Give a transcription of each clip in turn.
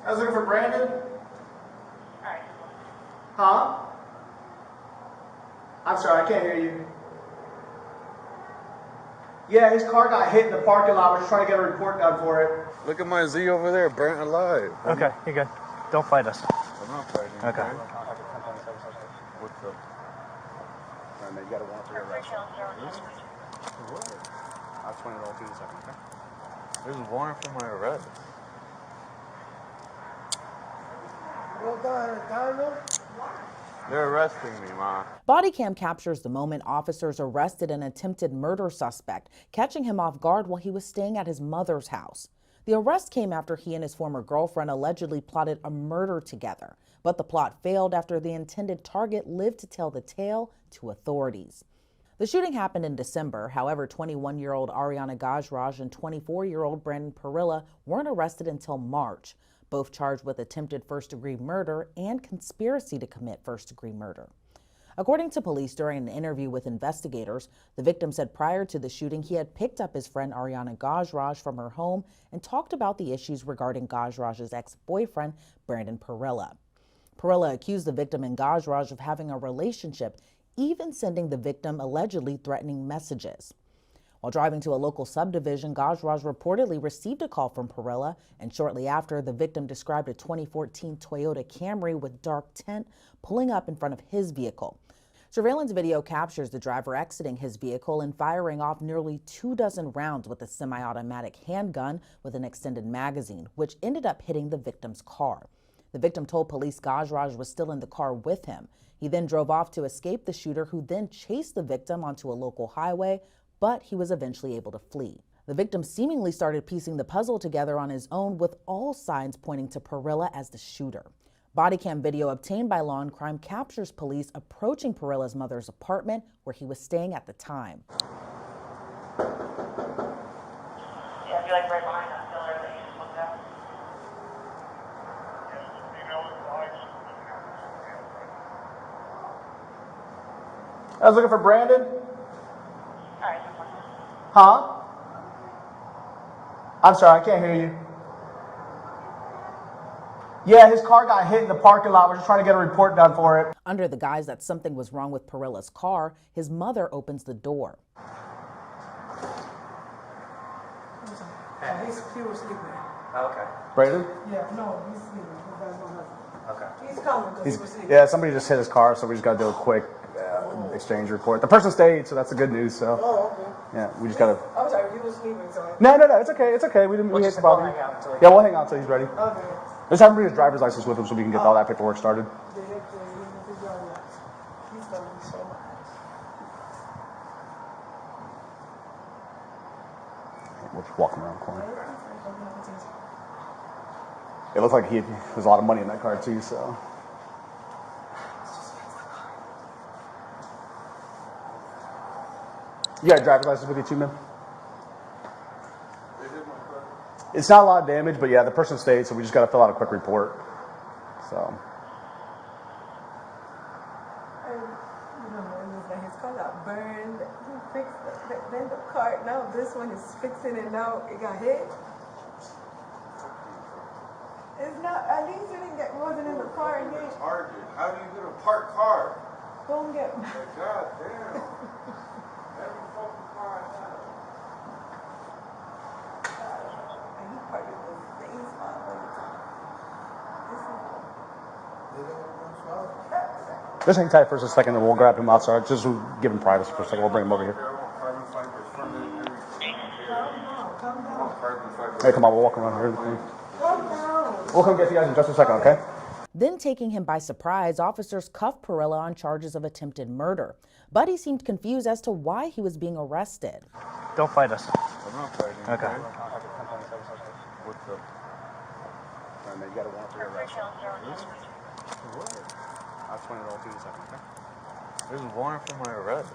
I was looking for Brandon. Alright. Huh? I'm sorry, I can't hear you. Yeah, his car got hit in the parking lot. We're just trying to get a report done for it. Look at my Z over there, burnt alive. Okay, you're good. Don't fight us. I'm not fighting. Okay. What's up? Alright, man, you got a warrant for your arrest. What? I'll $20 to you in a second, okay? There's a warrant for my arrest. They're arresting me, Ma. Body cam captures the moment officers arrested an attempted murder suspect, catching him off guard while he was staying at his mother's house. The arrest came after he and his former girlfriend allegedly plotted a murder together, but the plot failed after the intended target lived to tell the tale to authorities. The shooting happened in December. However, 21-year-old Ariana Gajraj and 24-year-old Brandon Parilla weren't arrested until March, both charged with attempted first-degree murder and conspiracy to commit first-degree murder. According to police, during an interview with investigators, the victim said prior to the shooting he had picked up his friend Ariana Gajraj from her home and talked about the issues regarding Gajraj's ex-boyfriend, Brandon Parilla. Parilla accused the victim and Gajraj of having a relationship, even sending the victim allegedly threatening messages. While driving to a local subdivision, Gajraj reportedly received a call from Parilla, and shortly after, the victim described a 2014 Toyota Camry with dark tint pulling up in front of his vehicle. Surveillance video captures the driver exiting his vehicle and firing off nearly 24 rounds with a semi-automatic handgun with an extended magazine, which ended up hitting the victim's car. The victim told police Gajraj was still in the car with him. He then drove off to escape the shooter, who then chased the victim onto a local highway, but he was eventually able to flee. The victim seemingly started piecing the puzzle together on his own, with all signs pointing to Parilla as the shooter. Body cam video obtained by Law and Crime captures police approaching Parilla's mother's apartment where he was staying at the time. Yeah, I feel like right behind that pillar that you just looked at. I was looking for Brandon. Alright. Huh? I'm sorry, I can't hear you. Yeah, his car got hit in the parking lot. We're just trying to get a report done for it. Under the guise that something was wrong with Parilla's car, his mother opens the door. He was sleeping. Okay. Brandon? Yeah, no, he's sleeping. That's not happening. Okay. He's coming because he was sleeping. Yeah, somebody just hit his car, so we just got to do a quick exchange report. The person stayed, so that's the good news. So Oh, okay. yeah, we just got to. I'm sorry, he was sleeping, so. No, it's okay. It's okay. We didn't. We hate to bother you. Yeah, we'll hang out until he's ready. Okay. Let's have him bring his driver's license with him so we can get all that paperwork started. They have to, he's coming so much. We'll just walk him around the corner. It looked like there's a lot of money in that car too. So. You got a driver's license with you too, man? It's not a lot of damage, but yeah, the person stayed, so we just got to fill out a quick report. So. And, you know, it was like his car got burned. He fixed then the car, now this one is fixing it now. It got hit. It's not, at least it didn't get, wasn't in the car and hit. Target. How do you get a parked car? Don't get, God damn. Every fucking car I have. and he parked in the same spot all the time. Just hang tight for just a second, and we'll grab him outside. Just give him privacy for a second. We'll bring him over here. Hey, come on, we'll walk around here. We'll come get you guys in just a second, okay? Then, taking him by surprise, officers cuffed Parilla on charges of attempted murder. But he seemed confused as to why he was being arrested. Don't fight us. I'm not fighting. Okay. What's up? Alright, man, you got a warrant for your arrest. What? I'll $20 to you in a second, okay? There's a warrant for my arrest.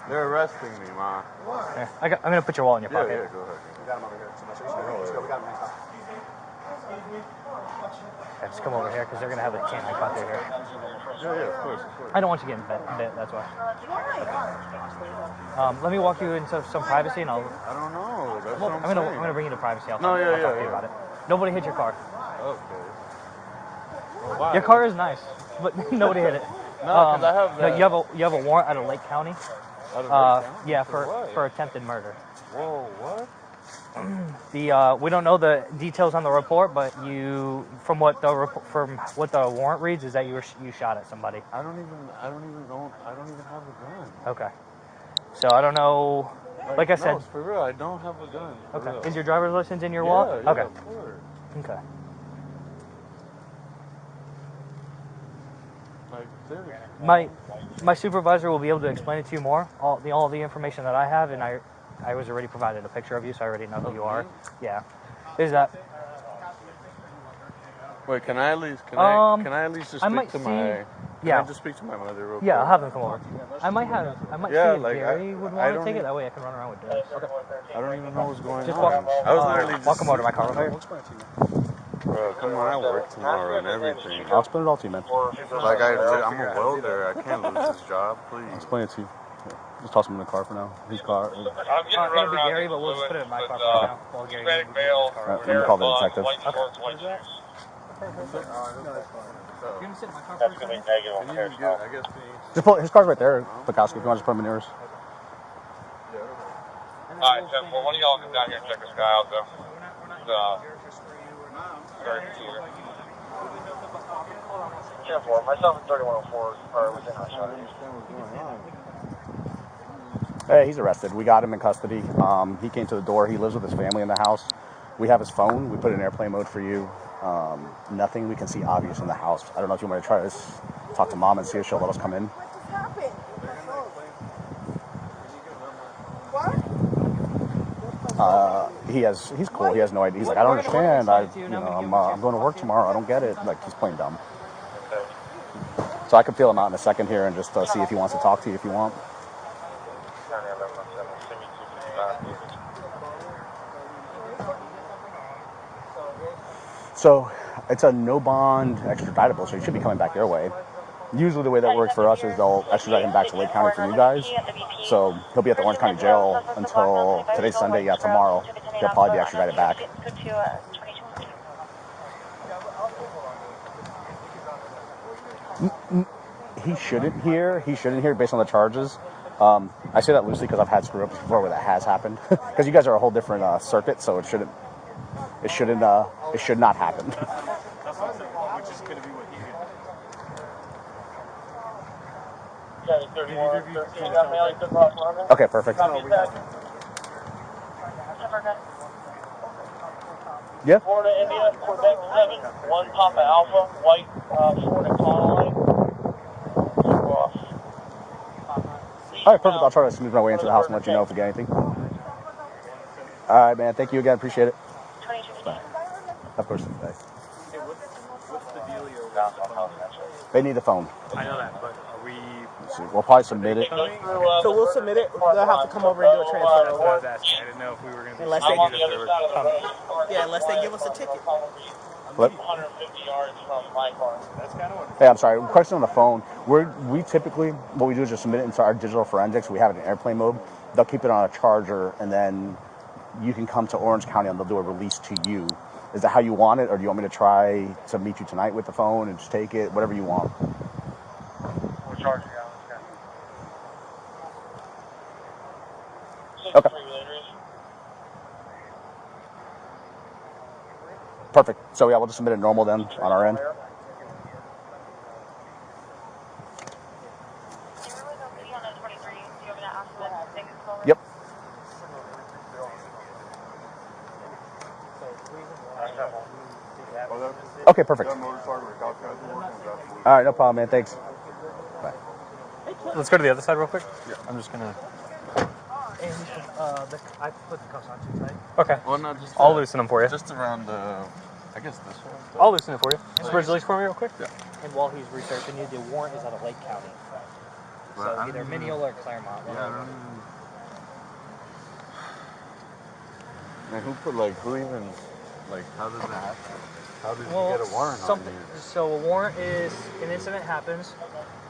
They're arresting me, Ma. Here, I'm going to put your wallet in your pocket. Yeah, go ahead. We got him over here. So let's go. We got him next time. Okay, just come over here because they're gonna have a canine cut through here. Yeah, of course, of course. I don't want you getting bit. That's why. Let me walk you into some privacy, and I'll. I don't know. That's what I'm I'm gonna saying. bring you to privacy. I'll No, talk, yeah, I'll talk yeah, to you yeah. about it. Nobody hit your car. Okay. Well, why? Your car is nice, but nobody hit it. No, 'cause I have no, that. you have a warrant out of Lake County. Out of Lake County? Yeah, what? for attempted murder. Whoa, what? We don't know the details on the report, but from what the warrant reads is that you shot at somebody. I don't even have a gun. Okay. So I don't know. Like I said. No, for real, I don't have a gun. For Okay. real. Is your driver's license in your Yeah, wallet? yeah, Okay. of course. Okay. Like, seriously. My supervisor will be able to explain it to you more. All the information that I have, and I was already provided a picture of you, so I already know who you are. Yeah. Is that? Wait, can I at least just I might speak to see- my? yeah. Can I just speak to my mother real quick? Yeah, I'll have them come over. I might Yeah, see if like, Gary would I want to don't take it. even- That way I can run around with this. Okay. I don't even know what's going Just on. walk. I was literally just. Walk him over to my car. Okay. Bro, come on, I work tomorrow and everything. I'll explain it all to you, man. Like I'm a welder. I can't lose this job, I'll please. explain it to you. Yeah. Just toss him in the car for now. His car. I'm getting It'll be Gary, but we'll just put it in my car for now. While Gary moves his car over. Let me call the detective. White shorts, white shoes. You're gonna sit in my car That's for gonna a be second? negative on Can here, you so. get, I guess, Just pull his car's right there, Bukowski. If you want to just put him in yours. Alright, so, well, one of y'all come down here and check this guy out, though. Very peculiar. Yeah, for myself and 3104 are within our shot. Hey, he's arrested. We got him in custody. He came to the door. He lives with his family in the house. We have his phone. We put it in airplane mode for you. Nothing we can see obvious in the house. I don't know if you want to try this. Talk to mom and see if she'll let us come in. What just happened? What? He's cool. He has no idea. He's like, I don't understand. I'm going to work tomorrow. I don't get it. Like, he's playing dumb. So I could feel him out in a second here and just see if he wants to talk to you if you want. So it's a no bond extraditable, so he should be coming back your way. Usually the way that works for us is they'll extradite him back to Lake County for you guys. So he'll be at the Orange County Jail until today's Sunday. Yeah, tomorrow he'll probably be extradited back. He shouldn't hear based on the charges. I say that loosely because I've had screw ups before where that has happened. Because you guys are a whole different circuit, so it should not happen. Okay, perfect. Yeah. Florida, India, Quebec 7, 1 Papa Alpha, white Ford Econoline. All right, perfect. I'll try to smooth my way into the house and let you know if we get anything. All right, man. Thank you again. Appreciate it. Bye. Of course. Bye. What's the dealio? They need the phone. I know that, but are we? We'll probably submit it. So we'll submit it. They'll have to come over and do a transfer. That's what I was asking. I didn't know if we were going to be. Unless I'm they, on the other side of the road. yeah, unless they give us a ticket. What? 150 yards from my car. That's kind of what. Hey, I'm sorry. Question on the phone. We typically, what we do is just submit it into our digital forensics. We have it in airplane mode. They'll keep it on a charger, and then you can come to Orange County and they'll do a release to you. Is that how you want it, or do you want me to try to meet you tonight with the phone and just take it? Whatever you want. We're charging you. Okay. Perfect. So yeah, we'll just submit it normal then on our end. Yep. Okay, perfect. All right, no problem, man. Thanks. Bye. Let's go to the other side real quick. Yeah. I'm just gonna. I put the cuffs on too tight. Okay. Well, not just. I'll loosen them for you. Just around the. I guess this one. I'll loosen it for you. Just bridge release for me real quick. Yeah. And while he's researching you, the warrant is out of Lake County. So Well, I either don't even- Mineola or Claremont. Yeah, I don't even. Man, who even, how does that happen? How did Well, you get a warrant on something. you? So a warrant is an incident happens.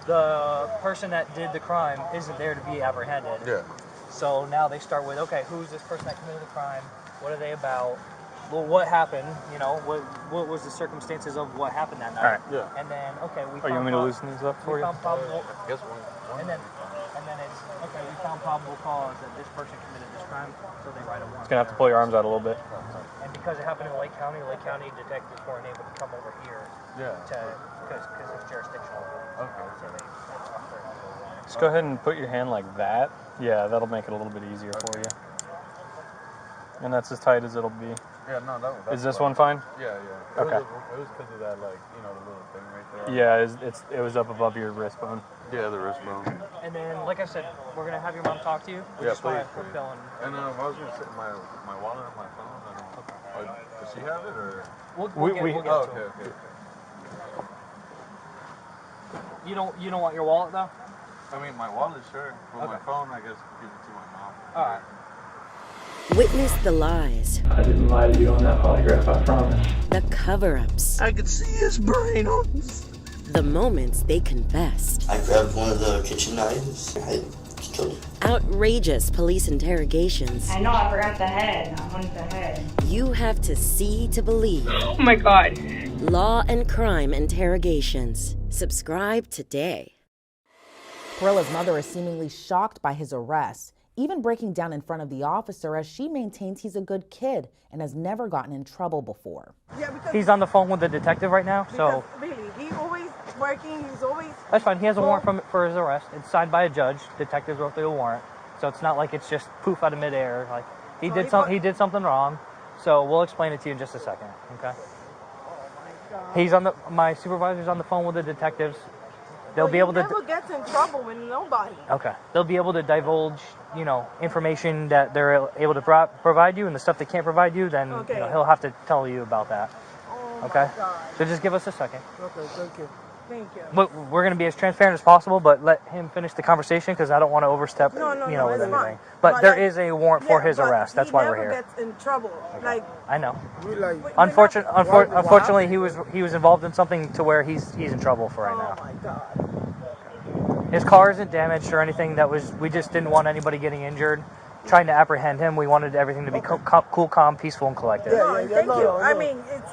The person that did the crime isn't there to be apprehended. Yeah. So now they start with, okay, who's this person that committed the crime? What are they about? Well, what happened? You know, what was the circumstances of what happened that night? All right. Yeah. And then, okay, we Oh, you want me to loosen these up for we you? found probable, I guess one and then it's, okay, we found probable cause that this person committed this crime, so they write a warrant. Just gonna have to pull your arms out a little bit. And because it happened in Lake County detectives weren't able to come over here Yeah. because it's jurisdictional. Okay. So they Just go ahead and put your hand like that. Yeah, that'll make it a little bit easier for you. And that's as tight as it'll be. Yeah, no, that's Is this fine. one fine? Yeah, yeah. Okay. It was because of that, like, you know, the little thing right there. Yeah, it was up above your wrist bone. Yeah, the wrist bone. And then, like I said, we're gonna have your mom talk to you. We Yeah, just wanna please. fulfill And I was gonna sit my wallet and my phone. I don't know. Does she have it or? We'll We- get Oh, to okay, it. okay. You don't want your wallet though? I mean, my wallet, sure. But my Okay. phone, I guess, give it to my mom. All right. Witness the lies, I didn't lie to you on that polygraph, I promise. the cover-ups, I could see his brain on the moments they confessed, I grabbed one of the kitchen knives. I killed him. outrageous police interrogations. I know, I forgot the head. I wanted the head. You have to see to believe. Oh my god. Law and Crime Interrogations. Subscribe today. Perilla's mother is seemingly shocked by his arrest, even breaking down in front of the officer as she maintains he's a good kid and has never gotten in trouble before. Yeah, because He's on the phone with the detective right now, so really, he always working. He's always. that's fine. He has a warrant for his arrest. It's signed by a judge. Detectives wrote the warrant, so it's not like it's just poof out of midair. Like he did something wrong. So we'll explain it to you in just a second. Okay. He's my supervisor's on the phone with the detectives. They'll be able to. Never gets in trouble with nobody. Okay. They'll be able to divulge, information that they're able to provide you, and the stuff they can't provide you, then Okay. he'll have to tell you about that. Oh Okay. my God. So just give us a second. Okay, thank you. Thank you. But we're going to be as transparent as possible, but let him finish the conversation because I don't want to overstep, No, with it's everything. fine. But there like, is a warrant for his but arrest. That's why we're He here. never gets in trouble. Like, I know. Unfortunately, Unfortunately, he was involved in something to where he's in trouble for right now. Oh my God. His car isn't damaged or anything. We just didn't want anybody getting injured. Trying to apprehend him, we wanted everything to be cool, calm, peaceful, and collected. No, thank you. I mean, it's.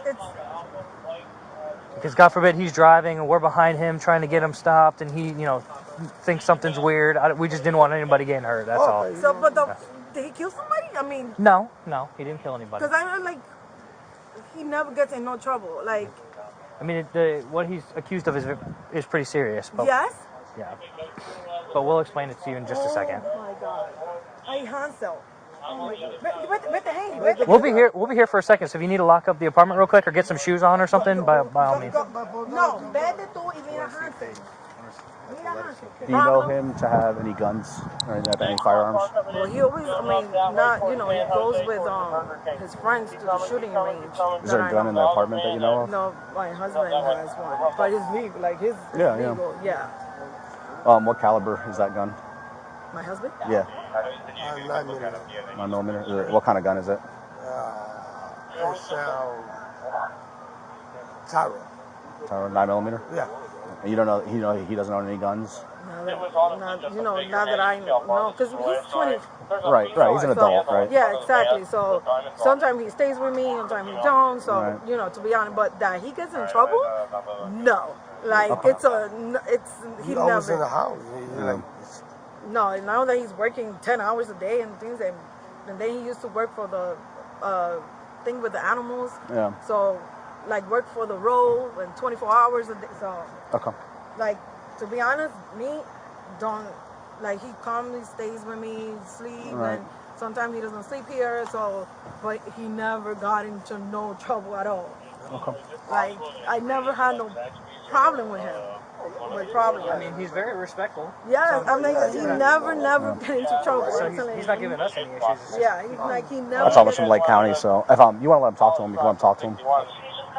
Because God forbid he's driving and we're behind him trying to get him stopped, and he, thinks something's weird. We just didn't want anybody getting hurt. That's all. So, but did he kill somebody? I mean, No, he didn't kill anybody. because I'm like, he never gets in no trouble. Like, I mean, what he's accused of is pretty serious. But, yes. Yeah. But we'll explain it to you in just a second. Oh my God. Ay, Hansel. Oh my God. Vete, hey, vete. We'll be here for a second. So if you need to lock up the apartment real quick or get some shoes on or something, by all means. No, vete tú y mira Hansel. Mira Hansel. Do you know him to have any guns or any firearms? Well, he always, he goes with his friends to the shooting range. Is there a gun in the apartment that you know of? No, my husband has one. But it's legal, like his Yeah, legal. Yeah. What caliber is that gun? My husband? Yeah, 9mm. 9mm. What kind of gun is it? It's Taro. 9mm. Yeah. And you don't know, he doesn't own any guns. Now that I know, because he's 20. Right. He's an adult, right? Yeah, exactly. So sometimes he stays with me, sometimes he don't. So Right. to be honest, but that he gets in trouble, no. Like Okay. he always never. in the house. No, now that he's working 10 hours a day and things, and then he used to work for the thing with the animals. Yeah. So, like, work for the road and 24 hours a day. So, Okay. like, to be honest, he calmly stays with me, sleep, Right. and sometimes he doesn't sleep here. So, but he never got into no trouble at all. Okay. Like, I never had no problem with him. I mean, he's very respectful. Yeah, I mean, he never get into trouble. So I'm telling he's you. not giving us any issues. Yeah, he never. That's almost from Lake County. So if you want to let him talk to him, you can let him talk to him.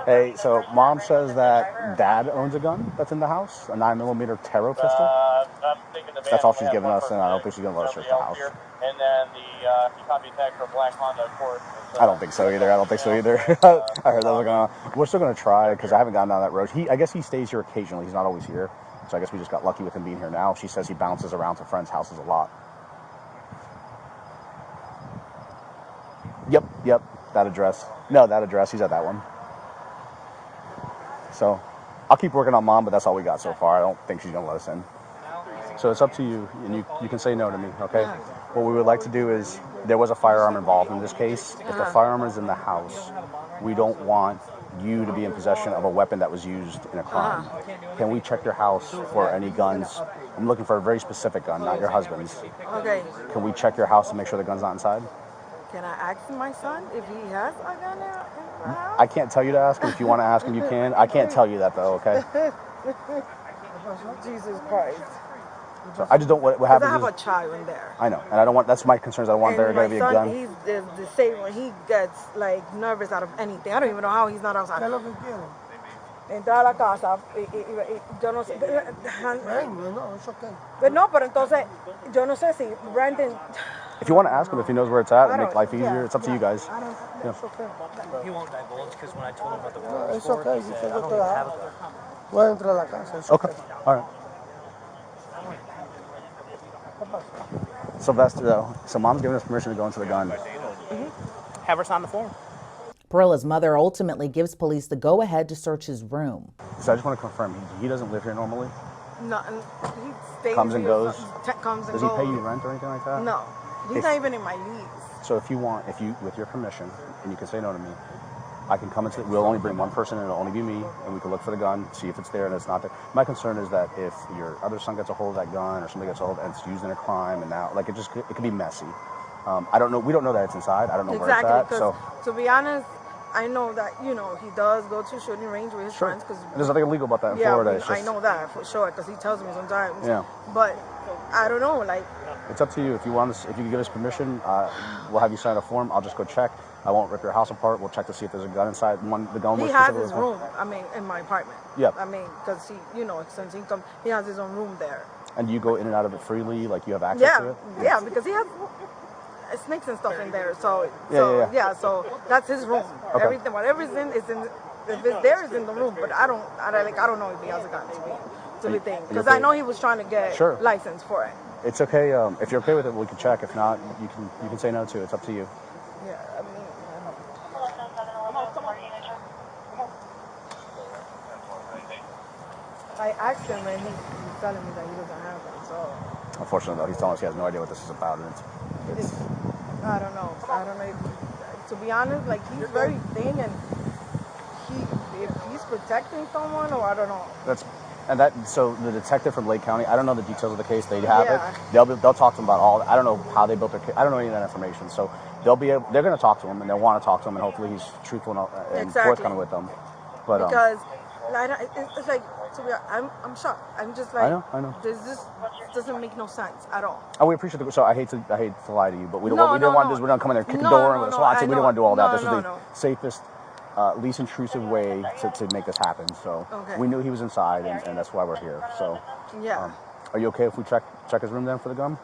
Hey, so mom says that dad owns a gun that's in the house, a 9mm Taro pistol. I'm thinking the That's all she's van giving will us, have and one I don't think she's gonna let us search the house. here. And then he caught me a tag for a black Honda Accord. I don't think so either. I heard that was going on. We're still gonna try because I haven't gotten down that road. I guess he stays here occasionally. He's not always here, so I guess we just got lucky with him being here now. She says he bounces around to friends' houses a lot. Yep, that address. No, that address. He's at that one. So I'll keep working on mom, but that's all we got so far. I don't think she's gonna let us in. So it's up to you, and you can say no to me, okay? What we would like to do is, there was a firearm involved in this case. If the firearm is in the house, we don't want you to be in possession of a weapon that was used in a crime. Can we check your house for any guns? I'm looking for a very specific gun, not your husband's. Okay. Can we check your house to make sure the gun's not inside? Can I ask my son if he has a gun in the house? I can't tell you to ask him. If you want to ask him, you can. I can't tell you that, though, okay? Jesus Christ. So I just don't, what Because happens I have is, a child in there. I know, and I don't want, that's my concerns. I don't want there And to be a my gun. son, he's disabled. He gets like nervous out of anything. I don't even know how he's not outside. Entra a la casa yo no sé. But no, pero entonces yo no sé si Brandon. If you want to ask him if he knows where it's at and I make don't- life easier, yeah, it's up to you guys. I don't. Yeah. It's okay. He won't divulge because when I told him about the No, world it's okay. You can go to the house. Voy a entrar a la casa. It's Okay, all right. Sylvester, though, so mom's giving us permission to go into the gun. Have her sign the form. Perilla's mother ultimately gives police the go-ahead to search his room. So I just want to confirm, he doesn't live here normally? No, he stays Comes and here, goes? Comes and Does he goes. pay you rent or anything like that? No, he's If- not even in my lease. So if you, with your permission, and you can say no to me, I can come into, we'll only bring one person in, it'll only be me, and we can look for the gun, see if it's there and it's not there. My concern is that if your other son gets a hold of that gun or somebody gets a hold and it's used in a crime and now, like it could be messy. I don't know, we don't know that it's inside, I don't know Exactly, where it's at, so. to be honest, I know that, he does go to shooting range with his Sure. friends. Cause, There's nothing illegal about that in yeah, Florida. It's I just, know that for sure because he tells me sometimes. Yeah. But I don't know, like. It's up to you. If you want us, if you can give us permission, we'll have you sign a form. I'll just go check. I won't rip your house apart. We'll check to see if there's a gun inside. The gun He was has specifically his for- room, in my apartment. Yep. I mean, because since he comes, he has his own room there. And you go in and out of it freely, like you have access to it? Yeah, because he has snakes and stuff in there. So so that's his room. Okay. Everything, whatever's in is in. If it's there, is in the room. But I don't know if he has a gun to be thing. Because I know he was trying to get license for it. It's okay. If you're okay with it, we can check. If not, you can say no to it. It's up to you. Yeah, I mean. I asked him and he's telling me that he doesn't have one. So. Unfortunately, though, he's telling us he has no idea what this is about, and it's I don't know. To be honest, like he's very thin, and if he's protecting someone, or I don't know. So the detective from Lake County, I don't know the details of the case. They have Yeah. it. They'll talk to him about all. I don't know how they built their case. I don't know any of that information. So they're going to talk to him, and they'll want to talk to him, and hopefully he's truthful and forthcoming with them. But because it's like, to be honest, I'm shocked. I'm just like, I know. This doesn't make no sense at all. Oh, we appreciate it. So I hate to lie to you, but we don't. No, what we didn't no, want to no. do is we don't come in there and kick the No, door in no, with a no, SWAT I team. We know. didn't want to do all that. No, This is no, the no. safest, least intrusive way to make this happen. So Okay. we knew he was inside, and that's why we're here. So Yeah. are you okay if we check his room then for the gun?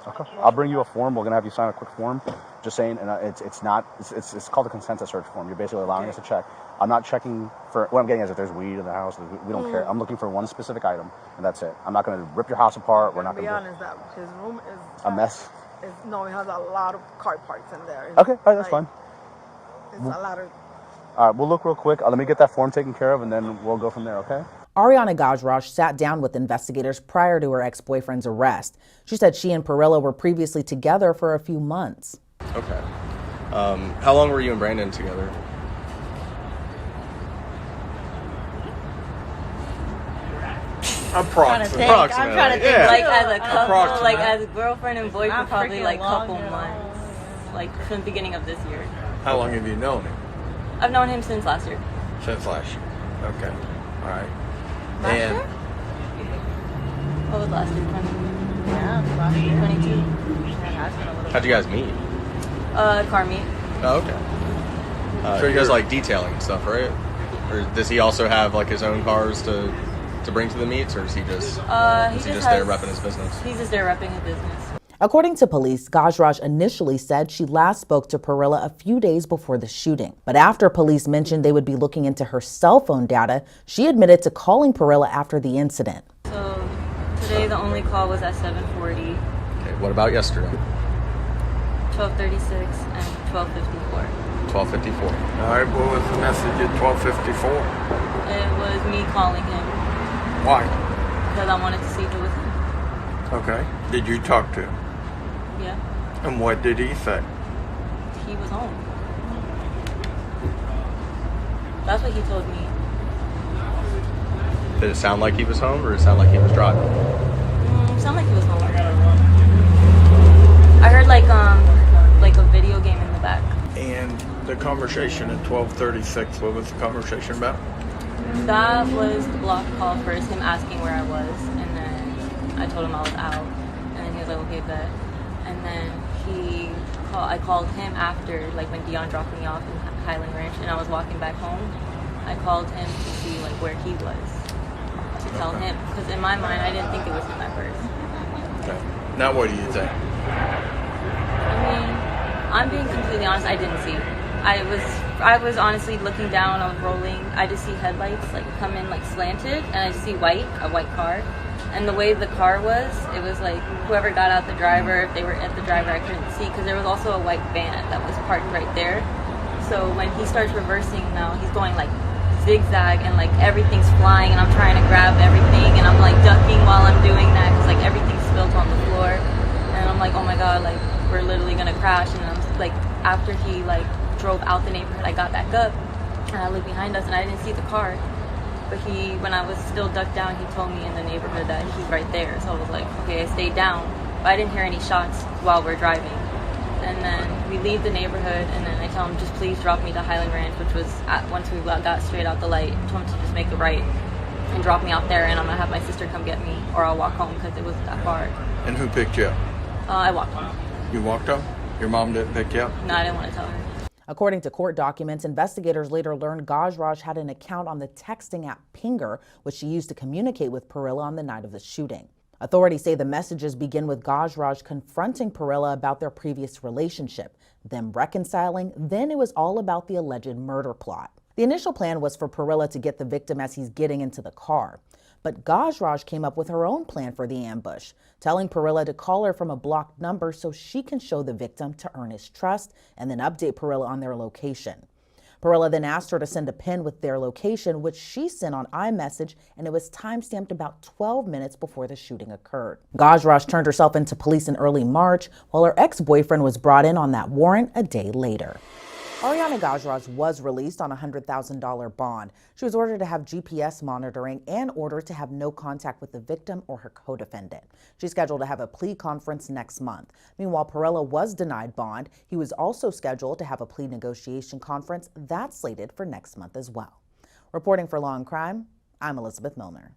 Okay. I'll bring you a form. We're gonna have you sign a quick form, just saying, and it's called a consensus search form. You're basically allowing us to check. I'm not checking for, what I'm getting is if there's weed in the house, we don't care. I'm looking for one specific item, and that's it. I'm not gonna rip your house apart. We're not To be gonna honest, that his room is a mess. No, it has a lot of car parts in there. Okay, all right, that's fine. It's a lot of. All right, we'll look real quick. Let me get that form taken care of, and then we'll go from there, okay? Ariana Gajraj sat down with investigators prior to her ex-boyfriend's arrest. She said she and Perilla were previously together for a few months. Okay. How long were you and Brandon together? Approximately. I'm trying to think, yeah. like as a couple, Approximate. like as girlfriend and boyfriend, Not probably freaking like long couple at all. months, like from the beginning of this year. How long have you known him? I've known him since last year. Since last year. Okay. All right. Last and year? What was last year? 20? Yeah, last year. 22. Yeah, it's been a little how'd you guys meet? Car meet. Oh, okay. He does like detailing and stuff, right? Or does he also have like his own cars to bring to the meets, or is he just there repping his business? He's just there repping his business. According to police, Gajraj initially said she last spoke to Perilla a few days before the shooting. But after police mentioned they would be looking into her cell phone data, she admitted to calling Perilla after the incident. So today the only call was at 7:40. Okay, what about yesterday? 12:36 and 12:54. 12:54. All right, what was the message at 12:54? It was me calling him Why? because I wanted to see if it was him. Okay. Did you talk to him? Yeah, And what did he say? he was home. That's what he told me. Did it sound like he was home, or did it sound like he was driving? Sound like he was home. I heard like a video game in the back. And the conversation at 12:36, what was the conversation about? That was the block call first, him asking where I was, and then I told him I was out, and then he was like, okay, bet. And then I called him after, like when Dion dropped me off in Highland Ranch, and I was walking back home. I called him to see like where he was, to tell him, because in my mind I didn't think it was him at first. Okay. Now what do you think? I mean, I'm being completely honest, I didn't see. I was honestly looking down, I was rolling, I just see headlights like come in like slanted, and I just see a white car. And the way the car was, it was like whoever got out the driver, if they were at the driver, I couldn't see, because there was also a white van that was parked right there. So when he starts reversing now, he's going like zigzag, and like everything's flying, and I'm trying to grab everything, and I'm like ducking while I'm doing that, because like everything's spilled on the floor. And I'm like, oh my god, like we're literally gonna crash. And I'm like, after he like drove out the neighborhood, I got back up and I looked behind us and I didn't see the car. But when I was still ducked down, he told me in the neighborhood that he's right there. So I was like, okay, I stayed down. But I didn't hear any shots while we're driving. And then we leave the neighborhood, and then I tell him, just please drop me to Highland Ranch, which was once we got straight out the light. I told him to just make a right and drop me out there, and I'm gonna have my sister come get me, or I'll walk home because it wasn't that far. And who picked you up? I walked home. You walked home? Your mom didn't pick you up? No, I didn't want to tell her. According to court documents, investigators later learned Gajraj had an account on the texting app Pinger, which she used to communicate with Perilla on the night of the shooting. Authorities say the messages begin with Gajraj confronting Perilla about their previous relationship, them reconciling, then it was all about the alleged murder plot. The initial plan was for Perilla to get the victim as he's getting into the car. But Gajraj came up with her own plan for the ambush, telling Perilla to call her from a blocked number so she can show the victim to earn his trust and then update Perilla on their location. Perilla then asked her to send a pin with their location, which she sent on iMessage, and it was time-stamped about 12 minutes before the shooting occurred. Gajraj turned herself into police in early March, while her ex-boyfriend was brought in on that warrant a day later. Ariana Gajraj was released on a $100,000 bond. She was ordered to have GPS monitoring and ordered to have no contact with the victim or her co-defendant. She's scheduled to have a plea conference next month. Meanwhile, Perilla was denied bond. He was also scheduled to have a plea negotiation conference that's slated for next month as well. Reporting for Law and Crime, I'm Elizabeth Milner.